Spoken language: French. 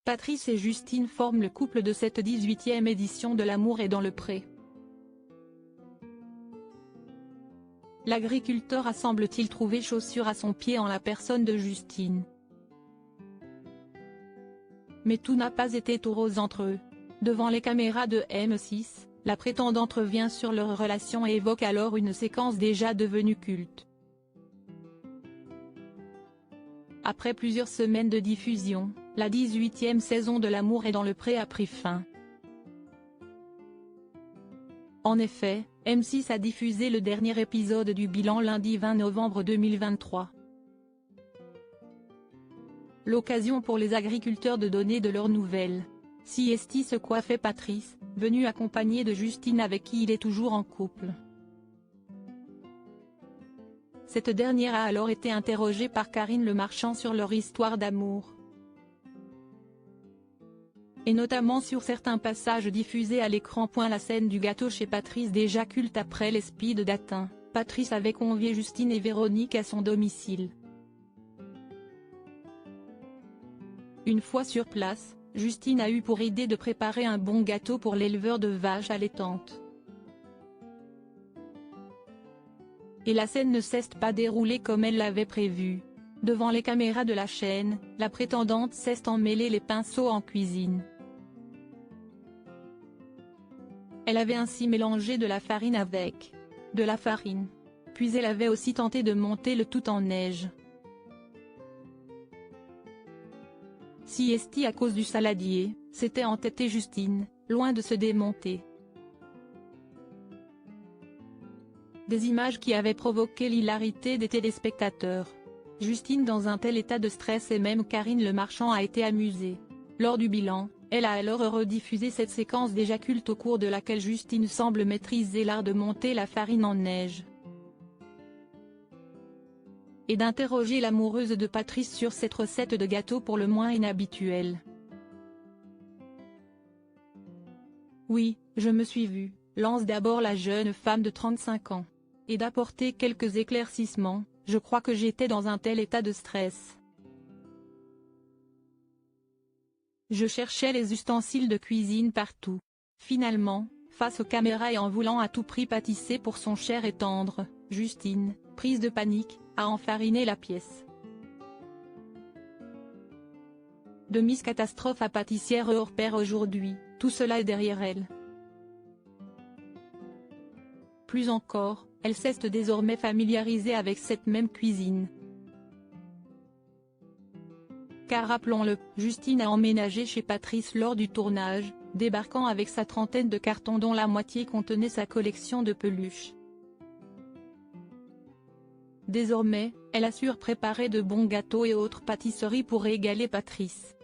Patrice et Justine forment le couple de cette 18e édition de L'amour est dans le pré. L'agriculteur a semble-t-il trouvé chaussure à son pied en la personne de Justine. Mais tout n'a pas été tout rose entre eux. Devant les caméras de M6, la prétendante revient sur leur relation et évoque alors une séquence déjà devenue culte. Après plusieurs semaines de diffusion, la 18e saison de L'amour est dans le pré a pris fin. En effet, M6 a diffusé le dernier épisode du bilan lundi 20 novembre 2023. L'occasion pour les agriculteurs de donner de leurs nouvelles. Siesti se coiffait Patrice, venu accompagné de Justine avec qui il est toujours en couple. Cette dernière a alors été interrogée par Karine Le Marchand sur leur histoire d'amour. Et notamment sur certains passages diffusés à l'écran. La scène du gâteau chez Patrice déjà culte après les speed dating. Patrice avait convié Justine et Véronique à son domicile. Une fois sur place, Justine a eu pour idée de préparer un bon gâteau pour l'éleveur de vaches allaitantes. Et la scène ne s'est pas déroulée comme elle l'avait prévu. Devant les caméras de la chaîne, la prétendante s'est emmêlé les pinceaux en cuisine. Elle avait ainsi mélangé de la farine avec de la farine. Puis elle avait aussi tenté de monter le tout en neige. Siesti à cause du saladier, s'était entêtée Justine, loin de se démonter. Des images qui avaient provoqué l'hilarité des téléspectateurs. Justine dans un tel état de stress et même Karine Le Marchand a été amusée. Lors du bilan, elle a alors rediffusé cette séquence déjà culte au cours de laquelle Justine semble maîtriser l'art de monter la farine en neige. Et d'interroger l'amoureuse de Patrice sur cette recette de gâteau pour le moins inhabituelle. Oui, je me suis vue, lance d'abord la jeune femme de 35 ans. Et d'apporter quelques éclaircissements, je crois que j'étais dans un tel état de stress. Je cherchais les ustensiles de cuisine partout. Finalement, face aux caméras et en voulant à tout prix pâtisser pour son cher et tendre, Justine, prise de panique, a enfariné la pièce. De Miss Catastrophe à pâtissière hors pair aujourd'hui, tout cela est derrière elle. Plus encore, elle s'est désormais familiarisée avec cette même cuisine. Car rappelons-le, Justine a emménagé chez Patrice lors du tournage, débarquant avec sa trentaine de cartons dont la moitié contenait sa collection de peluches. Désormais, elle assure préparer de bons gâteaux et autres pâtisseries pour régaler Patrice.